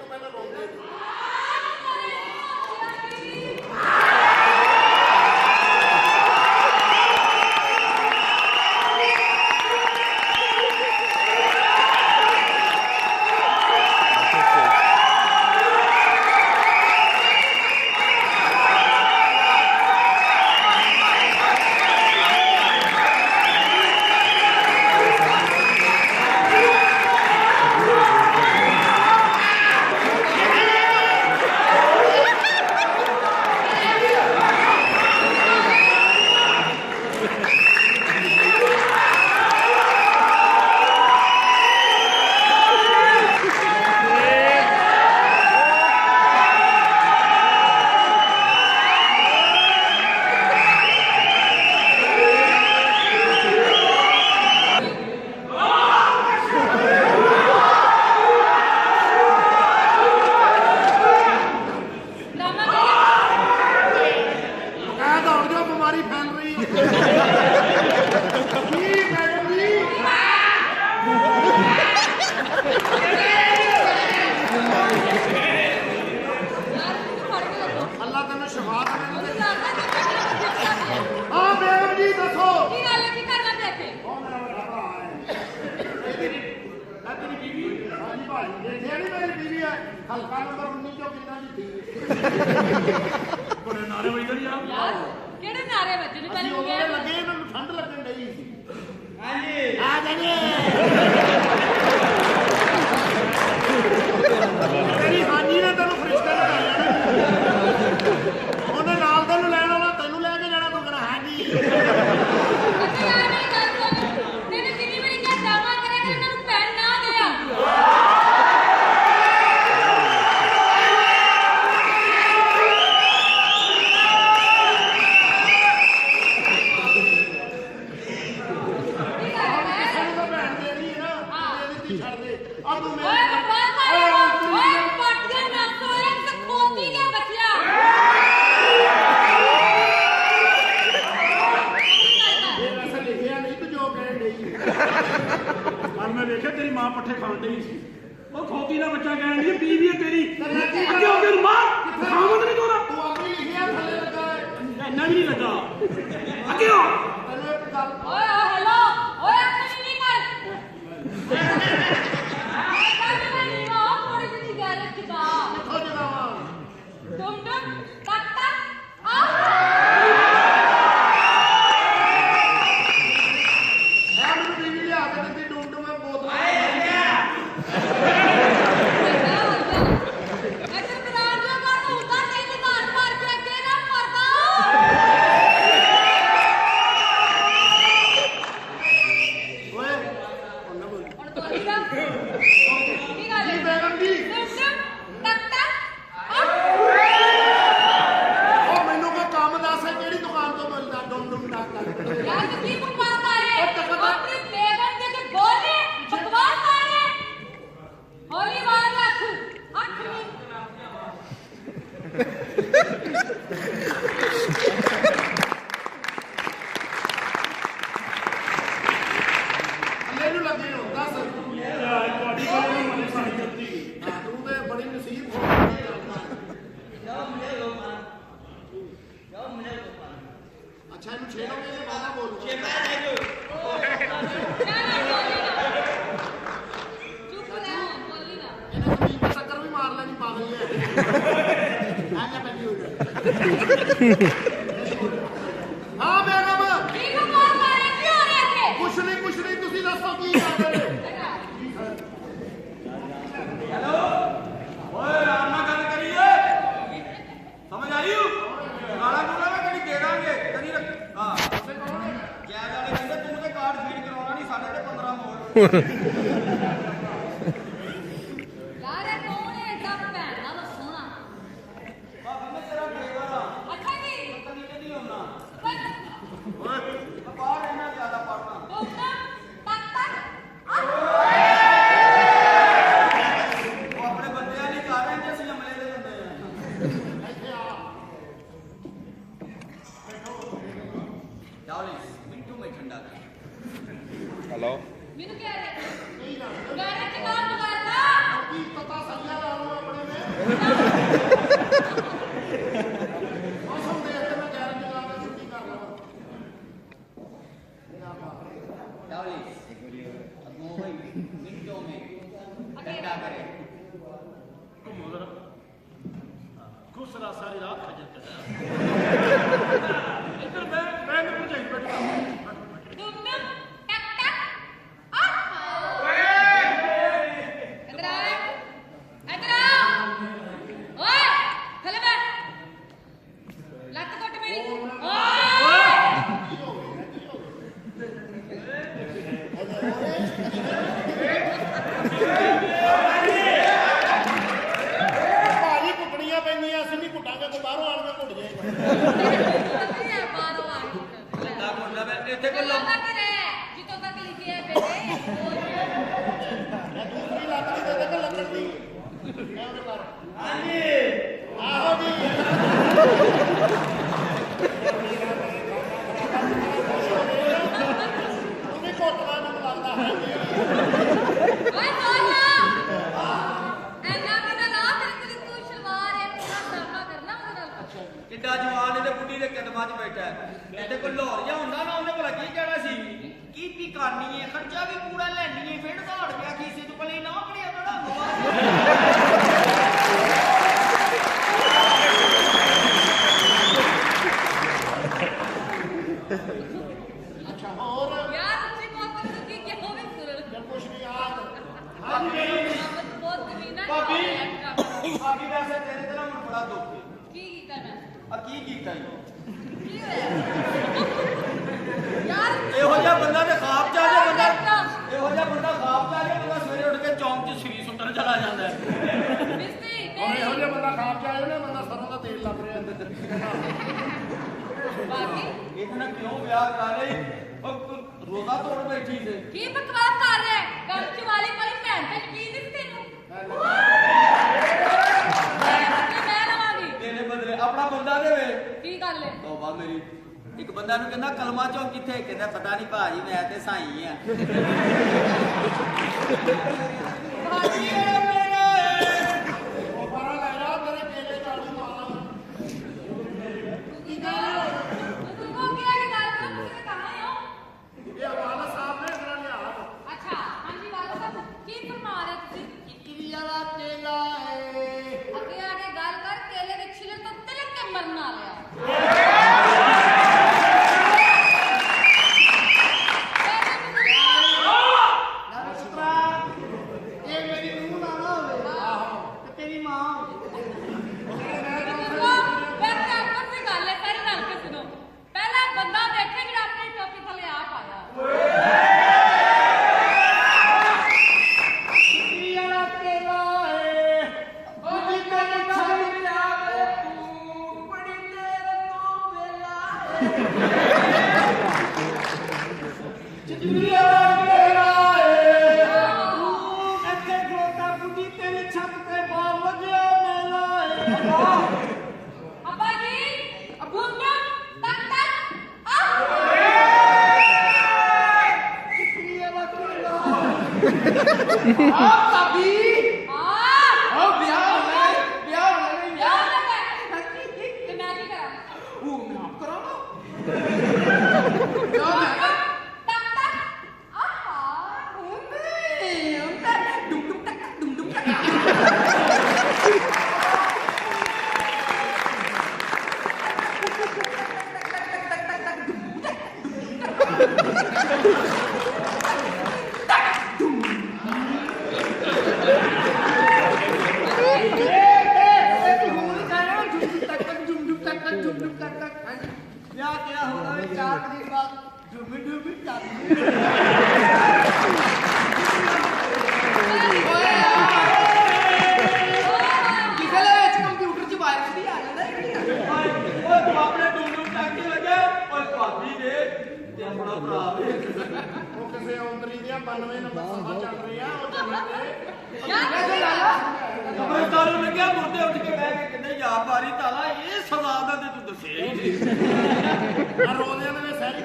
ਪਹਿਲਾਂ ਰੋਂਦੇ हल्का नंबर 19 चो कितना जी थी बड़े नारे वजदे यार केड़े नारे वजदे ने पहले लगे इन्हां ठंड लगन ढई सी हां जी आ जाने तेरी हाजी ने तेनु फरिश्ता लगाया ओने नाल दा नु लैण वाला तेनु ले के जाना तू कहना हां जी अच्छा यार मेरी गल सुन तेने कितनी बड़ी क्या ड्रामा करे कि इन्हां नु पैन ना दिया मैं देखा तेरी मां पट्ठे खान दी वो खोती का बच्चा कह रही बीवी है तेरी मां खामत नहीं तोरा तू अपनी लिखिया थले लगा इन्ना भी नहीं लगा अगे हो तन्नू एक गल ओए हेलो ओए अपनी नहीं कर नहीं हो थोड़ी सी गल चुका देखो जनावा तुम तक आ अच्छा इन छेड़ोगे ये बात बोल चुप रहो बोली ना इन्हें तो बीच टक्कर भी मार लेनी पागल है आजा बैठी हो जा हां बेगम ठीक है कौन मारे क्यों रहे थे कुछ नहीं तुसी दसो की कर रहे हेलो ओए आराम ना गल करिए समझ आई गाना गुना में कभी दे देंगे कभी हां उससे कौन है क्या जाने कहंदे तू ते कार्ड फीड कराउणा नहीं साडे ते 15 मोड़ यार ये कौन है इतना भैन नाल सोना बाबा मैं तेरा ड्राइवर हां अच्छा जी कभी नहीं होना ओए बाहर रहना ज्यादा पढ़ना डॉक्टर तक वो अपने बंदे नहीं कर रहे हैं असली अमले दे बंदे हैं ਇੱਥੇ ਆ डाउलिस मिंटू में ठंडा हेलो मेनू क्या है ਮੌਸਮ ਦੇਖ ਕੇ ਮੈਂ ਗੈਰ ਜਗਾ ਕੇ ਛੁੱਟੀ ਕਰ ਲਵਾਂ ਖੁਸਰਾ ਸਾਰੀ ਰਾਤ ਖਜਲ ਇੱਧਰ ਮੈਂ ਭਰਜਾਈ ਬੈਠਾ ਡੁਮ ਡੁਮ ਟਕ ਟਕ ਆਹ ਇਧਰ ਆ ਇਧਰ ਆ ਓਏ ਥੱਲੇ ਬੈਠ ਲੱਤ ਘੁੱਟ ਮੇਰੀ ਓਏ ਭਾਜੀ ਕੁੱਟਣੀਆਂ ਪੈਂਦੀਆਂ ਅਸੀਂ ਨਹੀਂ ਕੁੱਟਾਂਗੇ ਕੋਈ ਬਾਹਰੋਂ ਆਣ ਕੇ ਕੁੱਟ ਜੇ ਬਾਹਰੋਂ ਆ ਲੱਗਾ ਮੁੰਡਾ ਮੈਂ ਇੱਥੇ ਕੋਲ ਲੋਕਾਂ ਕਿ ਰਹਿ ਜਿੱਤੋਂ ਤੱਕ ਲਿਖਿਆ ਹੈ ਬੇਟੇ ਦੂਸਰੀ ਲੱਤ ਦੀ ਦੇ ਦੇ ਕਿ ਲੱਕੜ ਦੀ ਮੈਂ ਉਹਦੇ ਕਰ ਹਾਂਜੀ ਆਹੋ ਜੀ ਉਹਨੇ ਕੋਟਵਾ ਨੂੰ ਲੱਗਦਾ ਹੈ ਓਏ ਸੋਨਾ ਐਨਾ ਵੀ ਨਾ ਲਾ ਤੇਰੀ ਤੂੰ ਸ਼ਲਵਾਰ ਹੈ ਪੂਰਾ ਡਰਾਮਾ ਕਰਨਾ ਉਹਦੇ ਨਾਲ ਕਿੱਡਾ ਜਵਾਨ ਇਹਦੇ ਬੁੱਢੀ ਦੇ ਕਦਮਾਂ 'ਚ ਬੈਠਾ ਹੈ। ਇਹਦੇ ਕੋਲ ਲਾਹੌਰ ਜਾ ਹੁੰਦਾ ਨਾ ਉਹਨੇ ਭਲਾ ਕੀ ਕਹਿਣਾ ਸੀ ਕੀ ਕਰਨੀ ਹੈ ਖਰਚਾ ਵੀ ਪੂਰਾ ਲੈਣੀ ਹੈ ਫਿਰ ਦੌੜ ਗਿਆ ਖੀਸੇ 'ਚ ਭਲੇ ਨਾ ਬੜਿਆ ਬੜਾ ਅੱਛਾ ਹੋਰ ਯਾਰ ਸੱਚੀ ਬਹੁਤ ਕੀ ਕੀ ਹੋਵੇ ਸੁਣ ਜਾਂ ਕੁਛ ਨਹੀਂ ਯਾਦ ਬਹੁਤ ਜ਼ਮੀਨਾਂ ਭਾਬੀ ਭਾਬੀ ਵੈਸੇ ਤੇਰੇ ਤੇ ਨਾ ਹੁਣ ਬੜਾ ਦੁੱਖ ਹੈ। ਕੀ ਕੀਤਾ ਮੈਂ ਆ ਕੀ ਕੀਤਾ ਈ? ਕੀ ਹੋਇਆ ਯਾਰ ਇਹੋ ਜਿਹਾ ਬੰਦਾ ਤੇ ਖਾਬ ਚ ਆ ਜਾ ਬੰਦਾ ਕਰਤਾ। ਇਹੋ ਜਿਹਾ ਬੰਦਾ ਖਾਬ ਚ ਆ ਜਾ ਬੰਦਾ ਸਵੇਰੇ ਉੱਠ ਕੇ ਚੌਂਕ 'ਚ ਸ੍ਰੀ ਸੁੱਟਣ ਚਲਾ ਜਾਂਦਾ ਹੈ। ਮਿਸਤੀ ਹੁਣ ਇਹੋ ਜਿਹਾ ਬੰਦਾ ਖਾਪ ਚ ਆਇਆ ਨਾ ਬੰਦਾ ਸਰੋਂ ਦਾ ਤੇਲ ਲੱਗ ਰਿਹਾ ਬਾਕੀ ਇਹਦੇ ਨਾਲ ਕਿਉਂ ਵਿਆਹ ਕਰਾ ਰਹੀ ਉਹ ਰੋਜ਼ਾ ਤੋੜ ਬੈਠੀ ਸੀ ਕੀ ਬਕਵਾਸ ਕਰ ਰਿਹਾ ਹੈ ਕੰਚ ਵਾਲੀ ਵਾਲੀ ਭੈਣ ਤੇ ਯਕੀਨ ਨਹੀਂ ਤੈਨੂੰ ਮੈਂ ਲਵਾਂਗੀ ਤੇਰੇ ਬਦਲੇ ਆਪਣਾ ਬੰਦਾ ਦੇਵੇ ਕੀ ਗੱਲ ਹੈ ਤੋਬਾ ਮੇਰੀ ਇੱਕ ਬੰਦਾ ਨੂੰ ਕਹਿੰਦਾ ਕਲਮਾ ਚੌਂਕ ਕਿੱਥੇ ਕਹਿੰਦਾ ਪਤਾ ਨਹੀਂ ਭਾਜੀ ਮੈਂ ਤੇ ਸਾਈ ਆ ਭਾਜੀ ਉਹ ਪਰਾਂ ਲੈ ਜਾ ਤੇਰੇ ਕੇਲੇ ਚਾਲੂ ਮਾਰਾਂ ਕੀ ਗੱਲ ਤੂੰ ਕੋ ਕੀ ਗੱਲ ਕਰ ਤੁਸੀਂ ਕਹਾਂ ਹੋ ਇਹ ਹਵਾਲਾ ਸਾਹਿਬ ਨੇ ਮੇਰਾ ਲਿਆ ਅੱਛਾ ਹਾਂਜੀ ਵਾਲਾ ਸਾਹਿਬ ਕੀ ਫਰਮਾ ਰਹੇ ਤੁਸੀਂ ਕਿਕਰੀ ਵਾਲਾ ਕੇਲਾ ਏ ਅੱਗੇ ਆ ਕੇ ਗੱਲ ਕਰ ਕੇਲੇ ਦੇ ਛਿਲਕ ਤੋਂ ਤਿਲਕ ਕੇ ਮਰਨ ਆ ਲਿਆ ਇਹ ਮੇਰੀ ਨੂੰਹ ਨਾ ਹੋਵੇ ਆਹੋ ਤੇ ਤੇਰੀ ਮਾਂ ਹੋਵੇ ਪਹਿਲਾਂ ਬੰਦਾ ਦੇਖੇ ਜਿਹੜਾ ਆਪਣੀ ਟੋਪੀ ਥੱਲੇ ਆਪ ਆਇਆ ਕਿਕਰੀ ਵਾਲਾ ਕੇਲਾ ਏ ਬੁੱਢੀ ਤੈਨੂੰ ਛੱਡ ਜਾਵੇ ਤੂੰ ਬੜੀ ਤੇਰੇ ਤੋਂ ਵੇਲਾ ਕਿਕਰੀ ਵਾਲਾ ਕੇਲਾ ਏ ਇੱਥੇ ਖੋਤਾ ਬੁੱਢੀ ਤੇਰੀ ਛੱਤ ਤੇ ਬਾਹਰ ਲੱਗਿਆ ਮੇਲਾ ਏ ਅੱਬਾ ਜੀ ਅਬੂ ਨਾ ਤੱਕ ਤੱਕ ਆ ਕਿਕਰੀ ਵਾਲਾ ਕੇਲਾ ਆ ਭਾਬੀ ਆ ਉਹ ਵਿਆਹ ਹੋਣਾ ਯਾਰ ਲੱਗਾ ਤੇ ਮੈਂ ਕੀ ਕਰਾਂ ਉਹ ਮਾਫ ਕਰਾਂਗਾ ਤੱਕ ਤੱਕ ਆਹਾ ਵਿਆਹ ਕਿਹਾ ਹੋਣਾ ਵੀ 4 ਦਿਨ ਬਾਅਦ ਡੁੱਬ ਡੁੱਬ ਚੱਲ ਕਿਸੇ ਦੇ ਵਿੱਚ ਕੰਪਿਊਟਰ 'ਚ ਵਾਇਰਸ ਵੀ ਆ ਜਾਂਦਾ ਹੈ ਓਏ ਤੂੰ ਆਪਣੇ ਟੂਟੂ ਟਾਕੀ ਲੱਗੇ ਓਏ ਭਾਬੀ ਦੇ ਤੇ ਆਪਣਾ ਭਰਾ ਵੇ ਉਹ ਕਿਸੇ ਔਂਤਰੀ ਦੀਆਂ 92 ਨੰਬਰ ਸਭਾ ਚੱਲ ਰਹੀ ਆ ਉਹ ਚੱਲਦੇ ਕਬਰਸਤਾਨ ਨੂੰ ਲੱਗਿਆ ਮੁਰਦੇ ਉੱਠ ਕੇ ਬਹਿ ਕੇ ਕਹਿੰਦੇ ਯਾ ਬਾਰੀ ਤਾਲਾ ਇਹ ਸਜ਼ਾ ਦਾ ਤੇ ਤੂੰ ਦੱਸਿਆ ਹੀ ਨਹੀਂ ਆ ਰੋਲਿਆਂ ਦੇ ਸਹਿਰੀ